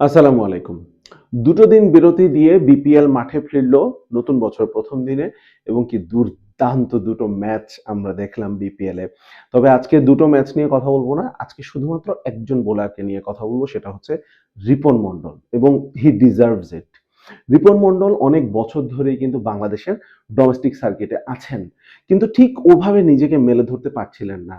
আসসালামু আলাইকুম। দুটো দিন বিরতি দিয়ে বিপিএল মাঠে ফিরল নতুন বছরের ১ম দিনে এবং কি দুর্দান্ত দুটো ম্যাচ আমরা দেখলাম বিপিএল এ। তবে আজকে দুটো ম্যাচ নিয়ে কথা বলব না। আজকে শুধুমাত্র একজন বোলারকে নিয়ে কথা বলব সেটা হচ্ছে রিপন মন্ডল এবং হি ডিজার্ভস ইট। রিপন মন্ডল অনেক বছর ধরেই কিন্তু বাংলাদেশের ডোমেস্টিক সার্কিটে আছেন। কিন্তু ঠিক ওভাবে নিজেকে মেলে ধরতে পারছিলেন না।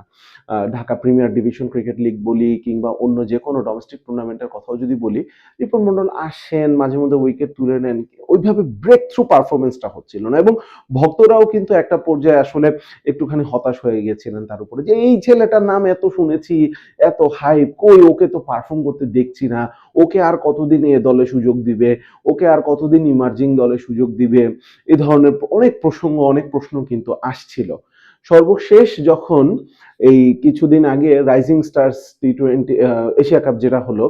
Dhaka premier division cricket league বলি কিংবা অন্য যেকোনো ডোমেস্টিক টুর্নামেন্টের কথাও যদি বলি, রিপন মন্ডল আসেন, মাঝে মধ্যে উইকেট তুলে নেন। ওইভাবে ব্রেক থ্রু পারফরম্যান্সটা হচ্ছিল না এবং ভক্তরাও কিন্তু একটা পর্যায়ে আসলে একটুখানি হতাশ হয়ে গিয়েছিলেন তার উপরে যে এই ছেলেটার নাম এত শুনেছি, এত হাইপ, কই ওকে তো পারফর্ম করতে দেখছি না। ওকে আর কতদিন এ দলে সুযোগ দিবে? ওকে আর কতদিন ইমার্জিং দলে সুযোগ দিবে? এ ধরনের অনেক প্রসঙ্গ, অনেক প্রশ্ন কিন্তু আসছিল। সর্বশেষ যখন এই কিছুদিন আগে রাইজিং স্টারস টি-20 এশিয়া কাপ যেটা হলো,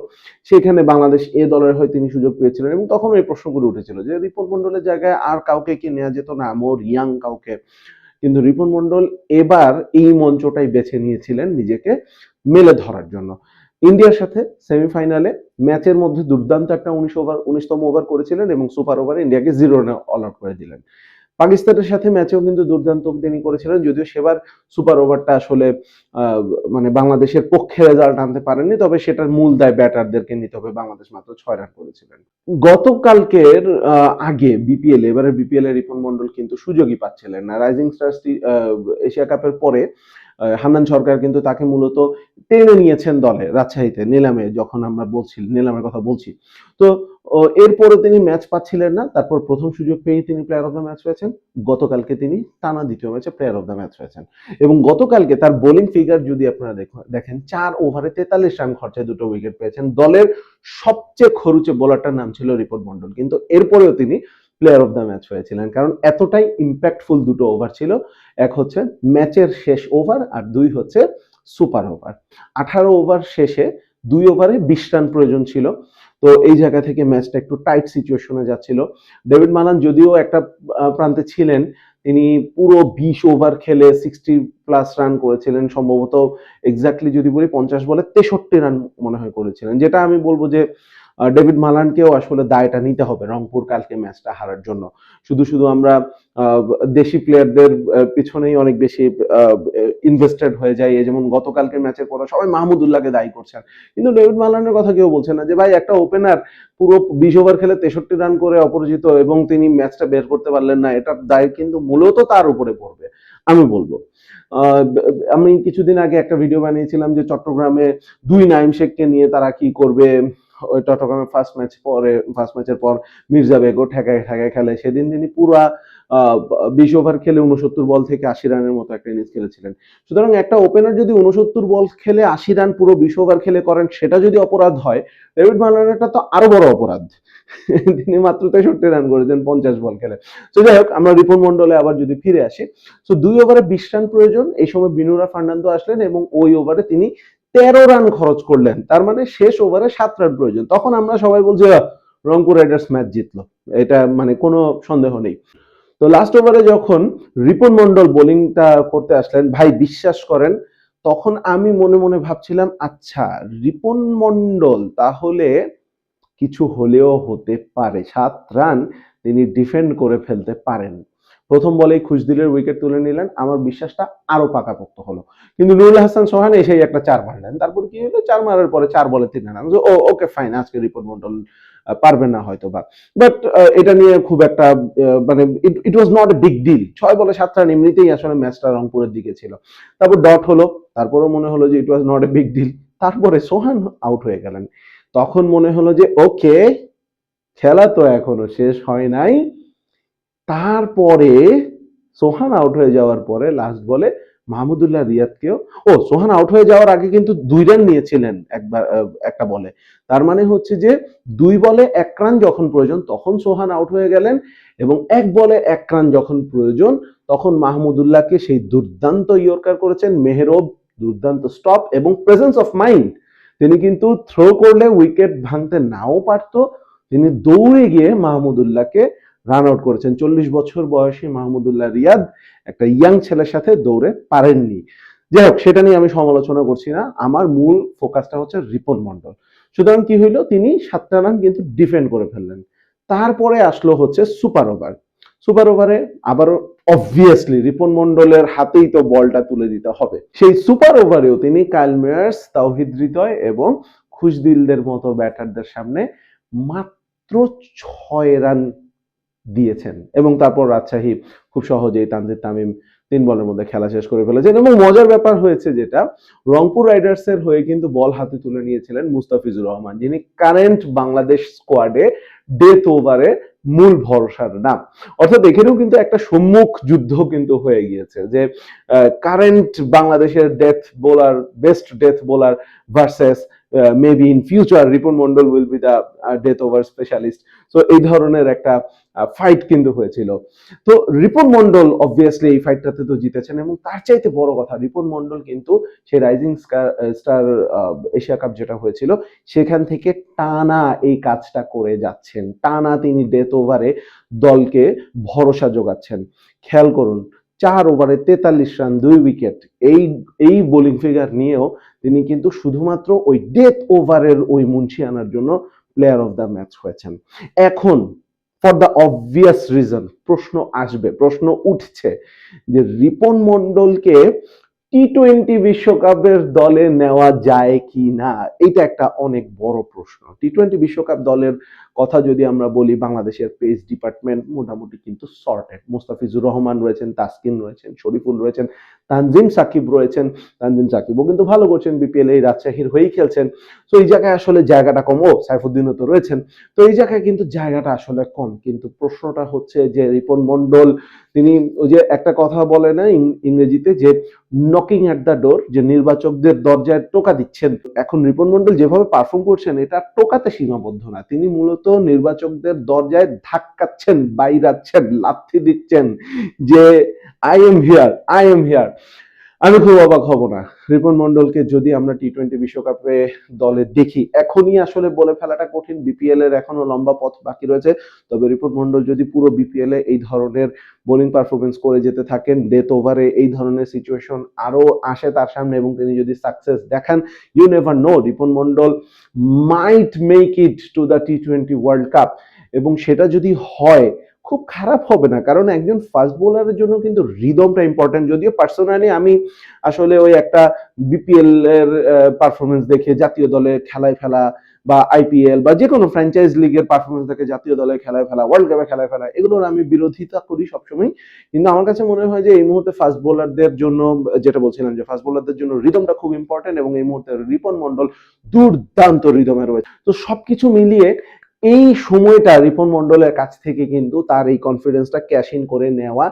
সেখানে বাংলাদেশ এ দলের হয়ে তিনি সুযোগ পেয়েছিলেন এবং তখন এই প্রশ্নগুলো উঠেছিল যে রিপন মন্ডলের জায়গায় আর কাউকে কি নেওয়া যেত না, মোর ইয়াং কাউকে। কিন্তু রিপন মন্ডল এবার এই মঞ্চটাই বেছে নিয়েছিলেন নিজেকে মেলে ধরার জন্য। ইন্ডিয়ার সাথে সেমিফাইনালে ম্যাচের মধ্যে দুর্দান্ত একটা ১৯তম ওভার করেছিলেন এবং সুপার ওভারে ইন্ডিয়াকে 0 রানে অল আউট করে দিলেন। পাকিস্তানের সাথে ম্যাচেও কিন্তু দুর্দান্ত তিনি করেছিলেন, যদিও সেবার সুপার ওভারটা আসলে মানে বাংলাদেশের পক্ষে রেজাল্ট আনতে পারেননি, তবে সেটার মূল দায় ব্যাটারদেরকে নিতে হবে। বাংলাদেশ মাত্র ৬ রান করেছিলেন। গতকালকের আগে বিপিএল এবারের বিপিএল এ রিপন মন্ডল কিন্তু সুযোগই পাচ্ছিলেন না। রাইজিং স্টারস এশিয়া কাপের পরে হান্নান সরকার কিন্তু তাকে মূলত টেনে নিয়েছেন দলে রাজশাহীতে নিলামে, যখন আমরা বলছি নিলামের কথা বলছি। তো এরপরে তিনি ম্যাচ পাচ্ছিলেন না, তারপর প্রথম সুযোগ পেয়ে তিনি প্লেয়ার অফ দ্য ম্যাচ হয়েছেন। গতকালকে তিনি টানা দ্বিতীয় ম্যাচে প্লেয়ার অফ দ্য ম্যাচ হয়েছেন এবং গতকালকে তার বোলিং ফিগার যদি আপনারা দেখেন, 4 ওভারে 43 রান খরচায় 2 উইকেট পেয়েছেন। দলের সবচেয়ে খরুচে বোলারটার নাম ছিল রিপন মন্ডল, কিন্তু এরপরেও তিনি প্লেয়ার অফ দ্য ম্যাচ হয়েছিলেন, কারণ এতটাই ইম্প্যাক্টফুল দুটো ওভার ছিল। এক হচ্ছে ম্যাচের শেষ ওভার আর দুই হচ্ছে সুপার ওভার। 18 ওভার শেষে 2 ওভারে 20 রান প্রয়োজন ছিল। তো এই জায়গা থেকে ম্যাচটা একটু টাইট সিচুয়েশনে যাচ্ছিল। ডেভিড মালান যদিও একটা প্রান্তে ছিলেন, তিনি পুরো 20 ওভার খেলে 60+ রান করেছিলেন সম্ভবত। এক্স্যাক্টলি যদি বলি 50 বলে 63 রান মনে হয় করেছিলেন, যেটা আমি বলবো যে ডেভিড মালানকেও আসলে দায়টা নিতে হবে রংপুর কালকে ম্যাচটা হারার জন্য। শুধু শুধু আমরা দেশি প্লেয়ারদের পিছনেই অনেক বেশি ইনভেস্টেড হয়ে যায়। যেমন গতকালকের ম্যাচের পর সবাই মাহমুদুল্লাহকে দায়ী করছেন, কিন্তু ডেভিড মালানের কথা কেউ বলছে না যে ভাই একটা ওপেনার পুরো 20 ওভার খেলে 63 রান করে অপরাজিত এবং তিনি ম্যাচটা বের করতে পারলেন না, এটার দায় কিন্তু মূলত তার উপরে পড়বে আমি বলবো। আমি কিছুদিন আগে একটা ভিডিও বানিয়েছিলাম যে চট্টগ্রামে 2 নাইম শেখকে নিয়ে তারা কি করবে। চট্টগ্রামের ফার্স্ট ম্যাচের পর মির্জা বেগও ঠেকায় ঠেকায় খেলে। সেদিন তিনি পুরা 20 ওভার খেলে 69 বল থেকে 80 রানের মতো একটা ইনিংস খেলেছিলেন। সুতরাং একটা ওপেনার যদি 69 বল খেলে 80 রান পুরো 20 ওভার খেলে করেন, সেটা যদি অপরাধ হয়, ডেভিড মালানেরটা তো আরো বড় অপরাধ। তিনি মাত্র 63 রান করেছেন 50 বল খেলে। তো যাই হোক, আমরা রিপন মন্ডলে আবার যদি ফিরে আসি, তো 2 ওভারে 20 রান প্রয়োজন। এই সময় বিনুরা ফার্নান্দো আসলেন এবং ওই ওভারে তিনি 13 রান খরচ করলেন। তার মানে শেষ ওভারে 7 রান প্রয়োজন। তখন আমরা সবাই বলছি রংপুর রাইডার্স ম্যাচ জিতলো, এটা মানে কোনো সন্দেহ নেই। তো লাস্ট ওভারে যখন রিপন মন্ডল বোলিংটা করতে আসলেন, ভাই বিশ্বাস করেন, তখন আমি মনে মনে ভাবছিলাম আচ্ছা রিপন মন্ডল তাহলে কিছু হলেও হতে পারে। 7 রান তিনি ডিফেন্ড করে ফেলতে পারেন। প্রথম বলেই খুশদিলের উইকেট তুলে নিলেন, আমার বিশ্বাসটা আরো পাকাপোক্ত হলো। কিন্তু নুরুল হাসান সোহান এসেই একটা 4 মারলেন। তারপর কি হলো, 4 মারার পরে 4 বলে 3 রান। ও ওকে ফাইন, আজকে রিপন মন্ডল পারবে না হয়তো বা, বাট এটা নিয়ে খুব একটা মানে it was not a big deal. 6 বলে 7 রান এমনিতেই আসলে ম্যাচটা রংপুরের দিকে ছিল। তারপর ডট হলো, তারপরও মনে হলো যে it was not a big deal. তারপরে সোহান আউট হয়ে গেলেন। তখন মনে হলো যে ওকে, খেলা তো এখনো শেষ হয় নাই। তারপরে সোহান আউট হয়ে যাওয়ার পরে লাস্ট বলে মাহমুদুল্লাহ রিয়াদকেও, সোহান আউট হয়ে যাওয়ার আগে কিন্তু 2 রান নিয়েছিলেন একবার একটা বলে। তার মানে হচ্ছে যে 2 বলে 1 রান যখন প্রয়োজন তখন সোহান আউট হয়ে গেলেন এবং 1 বলে 1 রান যখন প্রয়োজন তখন মাহমুদুল্লাহকে সেই দুর্দান্ত ইয়র্কার করেছেন মেহরব, দুর্দান্ত স্টপ এবং প্রেজেন্স অফ মাইন্ড। তিনি কিন্তু থ্রো করলে উইকেট ভাঙতে নাও পারতো, তিনি দৌড়ে গিয়ে মাহমুদুল্লাহকে রান আউট করেছেন। 40 বছর বয়সী মাহমুদুল্লাহ রিয়াদ একটা ইয়াং ছেলের সাথে দৌড়ে পারেননি। যাই হোক, সেটা নিয়ে আমি সমালোচনা করছি না, আমার মূল ফোকাসটা হচ্ছে রিপন মন্ডল। সুতরাং কি হইলো, তিনি 7টা রান কিন্তু ডিফেন্ড করে ফেললেন। তারপরে আসলো হচ্ছে সুপার ওভার। সুপার ওভারে আবারও অবভিয়াসলি রিপন মন্ডলের হাতেই তো বলটা তুলে দিতে হবে। সেই সুপার ওভারেও তিনি কাইল মেয়ার্স, তাওহিদ হৃদয় এবং খুশদিলদের মতো ব্যাটারদের সামনে মাত্র 6 রান দিয়েছেন এবং তারপর রাজশাহী খুব সহজেই তানজিদ তামিম 3 বলের মধ্যে খেলা শেষ করে ফেলেছেন। এবং মজার ব্যাপার হয়েছে যেটা, রংপুর রাইডার্সের হয়ে কিন্তু বল হাতে তুলে নিয়েছিলেন মুস্তাফিজুর রহমান, যিনি কারেন্ট বাংলাদেশ স্কোয়াডে ডেথ ওভারে মূল ভরসার নাম। অর্থাৎ এখানেও কিন্তু একটা সম্মুখ যুদ্ধ কিন্তু হয়ে গিয়েছে যে কারেন্ট বাংলাদেশের death bowler, best death bowler versus maybe in future Ripon Mondal will be the death over specialist. So এই ধরনের একটা ফাইট কিন্তু হয়েছিল। তো রিপন মন্ডল অবভিয়াসলি এই ফাইটটাতে তো জিতেছেন এবং তার চাইতে বড় কথা, রিপন মন্ডল কিন্তু সেই রাইজিং স্টার এশিয়া কাপ যেটা হয়েছিল সেখান থেকে টানা এই কাজটা করে যাচ্ছেন, টানা তিনি ডেথ ওভারে দলকে ভরসা যোগাচ্ছেন। খেয়াল করুন, 4 ওভারে 43 রান, 2 উইকেট, এই বোলিং ফিগার নিয়েও তিনি কিন্তু শুধুমাত্র ওই ডেথ ওভারের ওই মুন্সিয়ানার জন্য প্লেয়ার অফ দ্য ম্যাচ হয়েছেন। এখন ফর দ্য অবভিয়াস রিজন প্রশ্ন আসবে, প্রশ্ন উঠছে যে রিপন মন্ডলকে টি-20 বিশ্বকাপের দলে নেওয়া যায় কি না। এটা একটা অনেক বড় প্রশ্ন। টি-20 বিশ্বকাপ দলের কথা যদি আমরা বলি, বাংলাদেশের পেস ডিপার্টমেন্ট মোটামুটি কিন্তু সর্টেড। মুস্তাফিজুর রহমান রয়েছেন, তাসকিন রয়েছেন, শরীফুল রয়েছেন, তানজিম সাকিব রয়েছেন। তানজিম সাকিবও কিন্তু ভালো করছেন, বিপিএল এই রাজশাহীর হয়েই খেলছেন। তো এই জায়গায় আসলে জায়গাটা কম। ও সাইফুদ্দিনও তো রয়েছেন। তো এই জায়গায় কিন্তু জায়গাটা আসলে কম। কিন্তু প্রশ্নটা হচ্ছে যে রিপন মন্ডল, তিনি ওই যে একটা কথা বলে না ইংরেজিতে যে নকিং অ্যাট দ্য ডোর, যে নির্বাচকদের দরজায় টোকা দিচ্ছেন। এখন রিপন মন্ডল যেভাবে পারফর্ম করছেন এটা টোকাতে সীমাবদ্ধ না, তিনি মূলত নির্বাচকদের দরজায় ধাক্কাচ্ছেন, বাইরাচ্ছেন, লাথি দিচ্ছেন যে I am here, I am here. আমি খুব অবাক হব না রিপন মন্ডলকে যদি আমরা টি-20 বিশ্বকাপে দলে দেখি। এখনই আসলে বলে ফেলাটা কঠিন, বিপিএল এর এখনো লম্বা পথ বাকি রয়েছে। তবে রিপন মন্ডল যদি পুরো বিপিএল এ এই ধরনের বোলিং পারফরমেন্স করে যেতে থাকেন, ডেথ ওভারে এই ধরনের সিচুয়েশন আরো আসে তার সামনে এবং তিনি যদি সাকসেস দেখান, you never know, Ripon Mondal might make it to the টি-20 ওয়ার্ল্ড কাপ। এবং সেটা যদি হয় খুব খারাপ হবে না, কারণ একজন ফাস্ট বোলারের জন্য কিন্তু রিদমটা ইম্পর্টেন্ট। যদিও পার্সোনালি আমি আসলে ওই একটা বিপিএল এর পারফরমেন্স দেখে জাতীয় দলে খেলায় ফেলা বা আইপিএল বা যে কোনো ফ্র্যাঞ্চাইজ লিগের পারফরমেন্স দেখে জাতীয় দলে খেলায় ফেলা, ওয়ার্ল্ড কাপে খেলায় ফেলা, এগুলোর আমি বিরোধিতা করি সবসময়। কিন্তু আমার কাছে মনে হয় যে এই মুহূর্তে ফাস্ট বোলারদের জন্য, যেটা বলছিলাম যে ফাস্ট বোলারদের জন্য রিদমটা খুব ইম্পর্টেন্ট এবং এই মুহূর্তে রিপন মন্ডল দুর্দান্ত রিদমে রয়েছে। তো সবকিছু মিলিয়ে এই সময়টা রিপন মন্ডলের কাছ থেকে কিন্তু তার এই কনফিডেন্সটা ক্যাশ ইন করে নেওয়া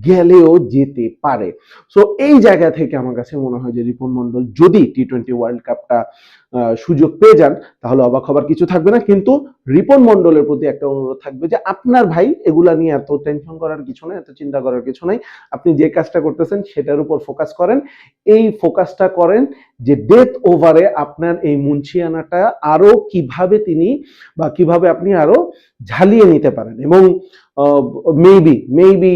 গেলেও যেতে পারে। সো এই জায়গা থেকে আমার কাছে মনে হয় যে রিপন মন্ডল যদি টি-20 ওয়ার্ল্ড কাপটা সুযোগ পেয়ে যান তাহলে অবাক হবার কিছু থাকবে না। কিন্তু রিপন মন্ডলের প্রতি একটা অনুরোধ থাকবে যে আপনার ভাই এগুলা নিয়ে এত টেনশন করার কিছু নাই, এত চিন্তা করার কিছু নাই। আপনি যে কাজটা করতেছেন সেটার উপর ফোকাস করেন। এই ফোকাসটা করেন যে ডেথ ওভারে আপনার এই মুন্সিয়ানাটা আরো কিভাবে তিনি বা কিভাবে আপনি আরো ঝালিয়ে নিতে পারেন এবং মেবি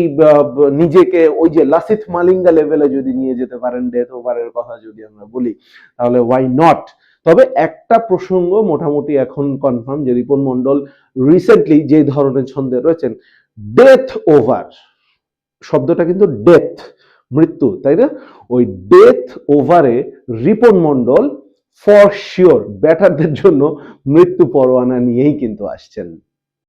নিজেকে ওই যে লাসিথ মালিঙ্গা লেভেলে যদি নিয়ে যেতে পারেন, ডেথ ওভারের কথা যদি আমরা বলি, তাহলে ওয়াই নট। তবে একটা প্রসঙ্গ মোটামুটি এখন কনফার্ম যে রিপন মন্ডল রিসেন্টলি যে ধরনের ছন্দে রয়েছেন, ডেথ ওভার শব্দটা কিন্তু ডেথ, মৃত্যু, তাই না? ওই ডেথ ওভারে রিপন মন্ডল ফর শিওর ব্যাটারদের জন্য মৃত্যু পরোয়ানা নিয়েই কিন্তু আসছেন।